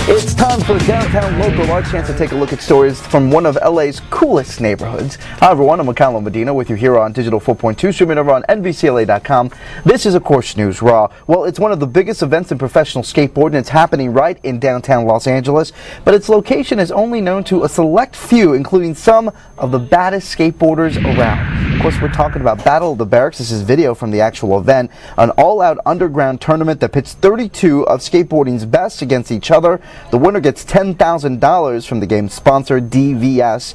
It's time for Downtown Local, our chance to take a look at stories from one of LA's coolest neighborhoods. Hi everyone, I'm Mo On Medina with you here on Digital 4.2, streaming over on NBCLA.com. This is, of course, News Raw. Well, it's one of the biggest events in professional skateboarding. It's happening right in downtown Los Angeles, but its location is only known to a select few, including some of the baddest skateboarders around. Of course, we're talking about Battle of the Barracks. This is video from the actual event, an all-out underground tournament that pits 32 of skateboarding's best against each other. The winner gets $10,000 from the game's sponsor, DVS,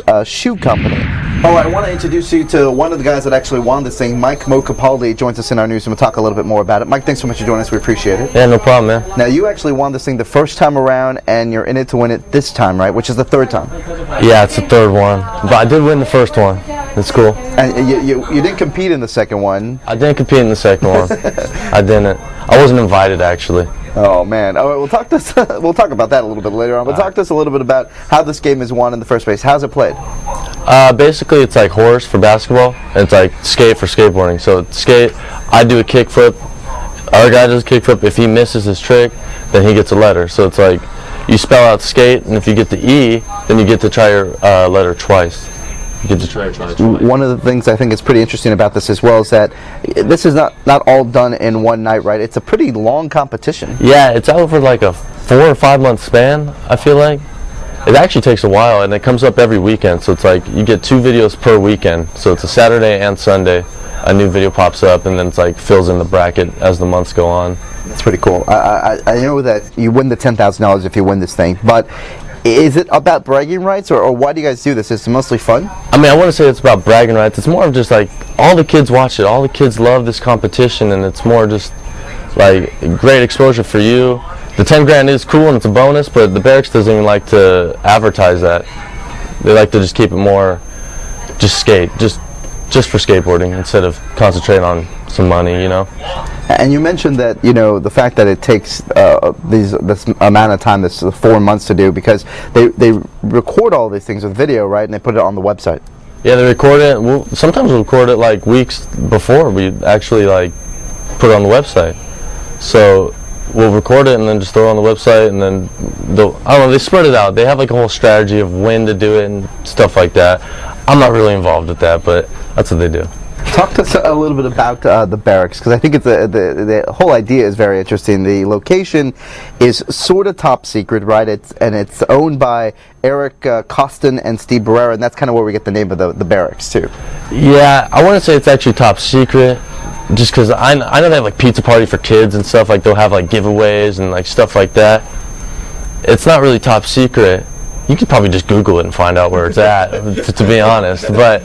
a shoe company. All right, I want to introduce you to one of the guys that actually won this thing. Mo Capaldi joins us in our news, and we'll talk a little bit more about it. Mike, thanks so much for joining us. We appreciate it. Yeah, no problem, man. Now, you actually won this thing the first time around, and you're in it to win it this time, right? Which is the third time. Yeah, it's the third one. But I did win the first one. It's cool. And you didn't compete in the second one. I didn't compete in the second one. I didn't. I wasn't invited, actually. Oh man! All right, we'll talk this. We'll talk about that a little bit later on. But talk to us a little bit about how this game is won in the first place. How's it played? Basically, it's like horse for basketball, and it's like skate for skateboarding. So skate, I do a kickflip. Our guy does a kickflip. If he misses his trick, then he gets a letter. So it's like you spell out skate, and if you get the E, then you get to try your letter twice. One of the things I think is pretty interesting about this as well is that this is not all done in one night, right? It's a pretty long competition. Yeah, it's over like a 4 or 5 month span, I feel like. It actually takes a while, and it comes up every weekend, so it's like you get 2 videos per weekend. So it's a Saturday and Sunday, a new video pops up, and then it's like fills in the bracket as the months go on. That's pretty cool. I know that you win the $10,000 if you win this thing, but is it about bragging rights, or why do you guys do this? Is it mostly fun? I mean, I want to say it's about bragging rights. It's more of just like all the kids watch it. All the kids love this competition, and it's more just like great exposure for you. The 10 grand is cool and it's a bonus, but the Barracks doesn't even like to advertise that. They like to just keep it more just skate, just for skateboarding instead of concentrating on some money, you know. And you mentioned that, you know, the fact that it takes this amount of time, this 4 months to do, because they record all these things with video, right, and they put it on the website. Yeah, they record it. Sometimes we'll record it like weeks before we actually like put it on the website. So we'll record it and then just throw it on the website, and then I don't know, they spread it out. They have like a whole strategy of when to do it and stuff like that. I'm not really involved with that, but that's what they do. Talk to us a little bit about the Barracks, because I think it's the whole idea is very interesting. The location is sort of top secret, right? It's owned by Eric Costin and Steve Barrera, and that's kind of where we get the name of the Barracks too. Yeah, I want to say it's actually top secret, just because I know they have like pizza party for kids and stuff. Like they'll have like giveaways and like stuff like that. It's not really top secret. You could probably just Google it and find out where it's at, to be honest. But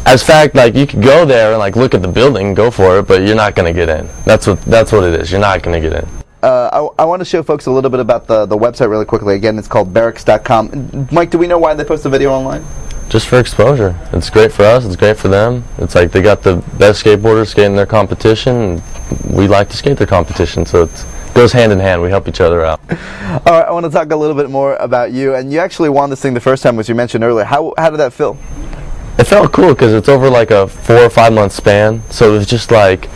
as fact, like you could go there and like look at the building and go for it, but you're not going to get in. That's what it is. You're not going to get in. I want to show folks a little bit about the website really quickly. Again, it's called barracks.com. Mike, do we know why they post the video online? Just for exposure. It's great for us. It's great for them. It's like they got the best skateboarders skating their competition, and we like to skate their competition, so it goes hand in hand. We help each other out. All right, I want to talk a little bit more about you. And you actually won this thing the first time, as you mentioned earlier. How did that feel? It felt cool because it's over like a 4 or 5 month span, so it was just like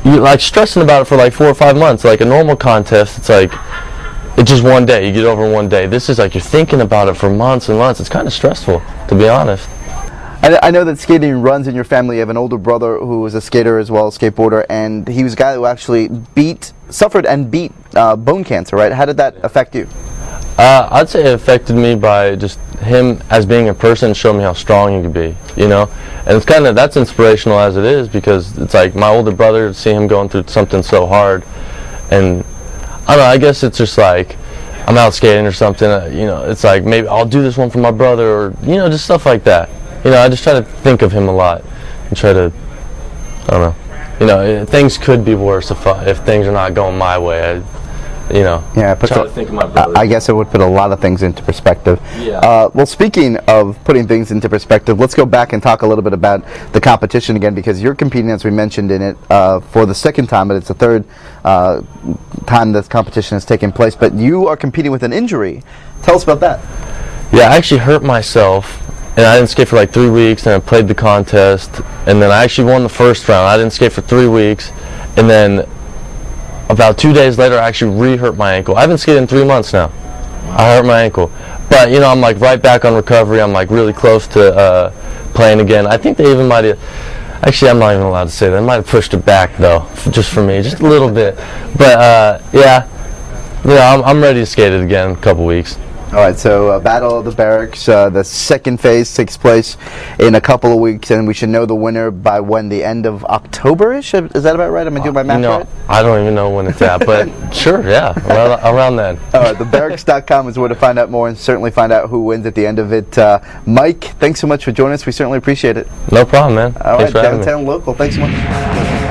you like stressing about it for like 4 or 5 months. Like a normal contest, it's like it's just one day, you get over in one day. This is like you're thinking about it for months and months. It's kind of stressful, to be honest. I know that skating runs in your family. You have an older brother who was a skater as well, a skateboarder, and he was a guy who actually suffered and beat bone cancer, right? How did that affect you? I'd say it affected me by just him as being a person, showing me how strong he could be, you know. And it's kind of, that's inspirational as it is, because it's like my older brother, to see him going through something so hard, and I don't know, I guess it's just like I'm out skating or something, you know, it's like maybe I'll do this one for my brother, or, you know, just stuff like that. You know, I just try to think of him a lot and try to, I don't know, you know, things could be worse if things are not going my way. You know, yeah, try to think of my brother. I guess it would put a lot of things into perspective. Yeah. Well, speaking of putting things into perspective, let's go back and talk a little bit about the competition again, because you're competing, as we mentioned, in it for the second time, but it's the third time this competition has taken place. But you are competing with an injury. Tell us about that. Yeah, I actually hurt myself, and I didn't skate for like 3 weeks, and I played the contest, and then I actually won the first round. I didn't skate for 3 weeks, and then about 2 days later, I actually re-hurt my ankle. I haven't skated in 3 months now. I hurt my ankle. But, you know, I'm like right back on recovery. I'm like really close to playing again. I think they even might have, actually I'm not even allowed to say that. They might have pushed it back though, just for me, just a little bit. But yeah, I'm ready to skate it again in a couple weeks. All right, so Battle of the Barracks, the second phase takes place in a couple of weeks, and we should know the winner by when, the end of October-ish? Is that about right? Am I doing my math right? I don't even know when it's at, but sure, yeah, around then. All right, thebarracks.com is where to find out more and certainly find out who wins at the end of it. Mike, thanks so much for joining us. We certainly appreciate it. No problem, man. All Thanks right, for having me. Downtown Local. Thanks so much.